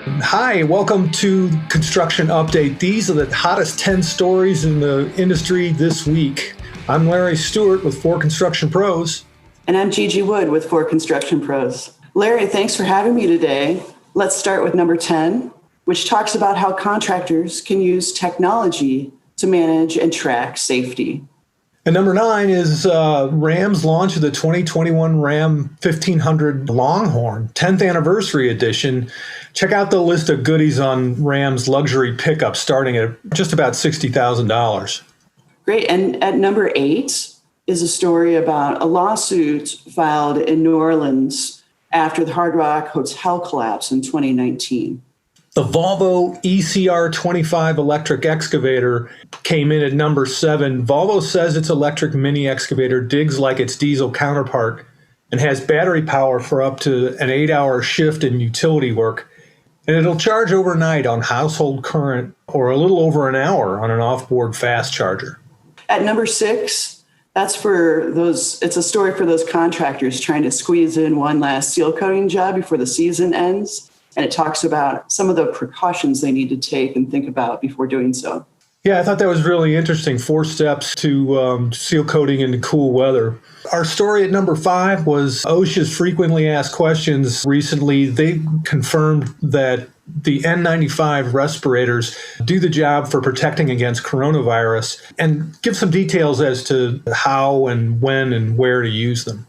Hi, welcome to Construction Update. These are the hottest 10 stories in the industry this week. I'm Larry Stewart with 4 Construction Pros. And I'm Gigi Wood with 4 Construction Pros. Larry, thanks for having me today. Let's start with number 10, which talks about how contractors can use technology to manage and track safety. And number 9 is Ram's launch of the 2021 Ram 1500 Longhorn, 10th anniversary edition. Check out the list of goodies on Ram's luxury pickup starting at just about $60,000. Great. And at number 8 is a story about a lawsuit filed in New Orleans after the Hard Rock Hotel collapse in 2019. The VOLVO ECR25 electric excavator came in at number 7. VOLVO says its electric mini excavator digs like its diesel counterpart and has battery power for up to an 8-hour shift in utility work. And it'll charge overnight on household current or a little over an hour on an off-board fast charger. At number 6, it's a story for those contractors trying to squeeze in one last seal coating job before the season ends. And it talks about some of the precautions they need to take and think about before doing so. Yeah, I thought that was really interesting. 4 steps to seal coating in cool weather. Our story at number 5 was OSHA's frequently asked questions recently. They confirmed that the N95 respirators do the job for protecting against coronavirus and give some details as to how and when and where to use them.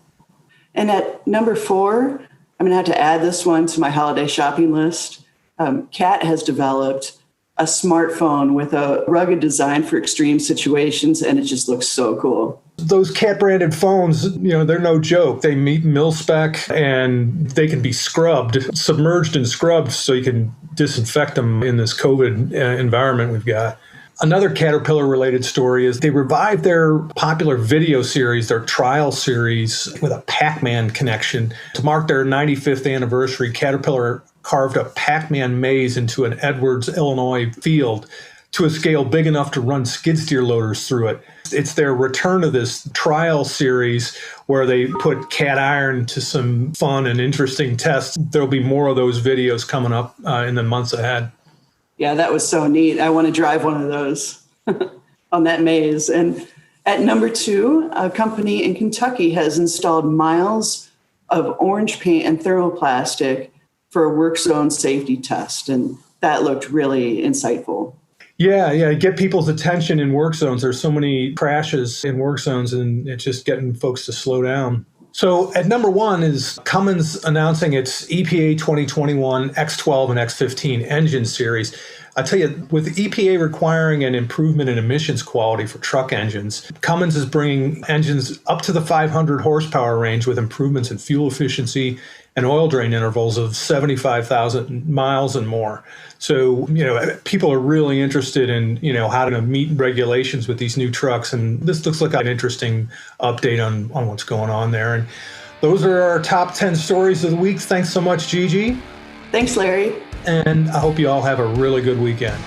And at number 4, I'm going to have to add this one to my holiday shopping list. Cat has developed a smartphone with a rugged design for extreme situations, and it just looks so cool. Those Cat branded phones, they're no joke. They meet mil spec and they can be submerged and scrubbed so you can disinfect them in this COVID environment we've got. Another Caterpillar-related story is they revived their popular video series, their trial series, with a PAC-MAN connection. To mark their 95th anniversary, Caterpillar carved a PAC-MAN maze into an Edwards, Illinois field to a scale big enough to run skid steer loaders through it. It's their return to this trial series where they put cat iron to some fun and interesting tests. There'll be more of those videos coming up in the months ahead. Yeah, that was so neat. I want to drive one of those on that maze. And at number 2, a company in Kentucky has installed miles of orange paint and thermoplastic for a work zone safety test. And that looked really insightful. Yeah, get people's attention in work zones. There's so many crashes in work zones, and it's just getting folks to slow down. So at number 1 is Cummins announcing its EPA 2021 X12 and X15 engine series. I tell you, with EPA requiring an improvement in emissions quality for truck engines, Cummins is bringing engines up to the 500 horsepower range with improvements in fuel efficiency and oil drain intervals of 75,000 miles and more. So, people are really interested in, how to meet regulations with these new trucks. And this looks like an interesting update on what's going on there. And those are our top 10 stories of the week. Thanks so much, Gigi. Thanks, Larry. And I hope you all have a really good weekend.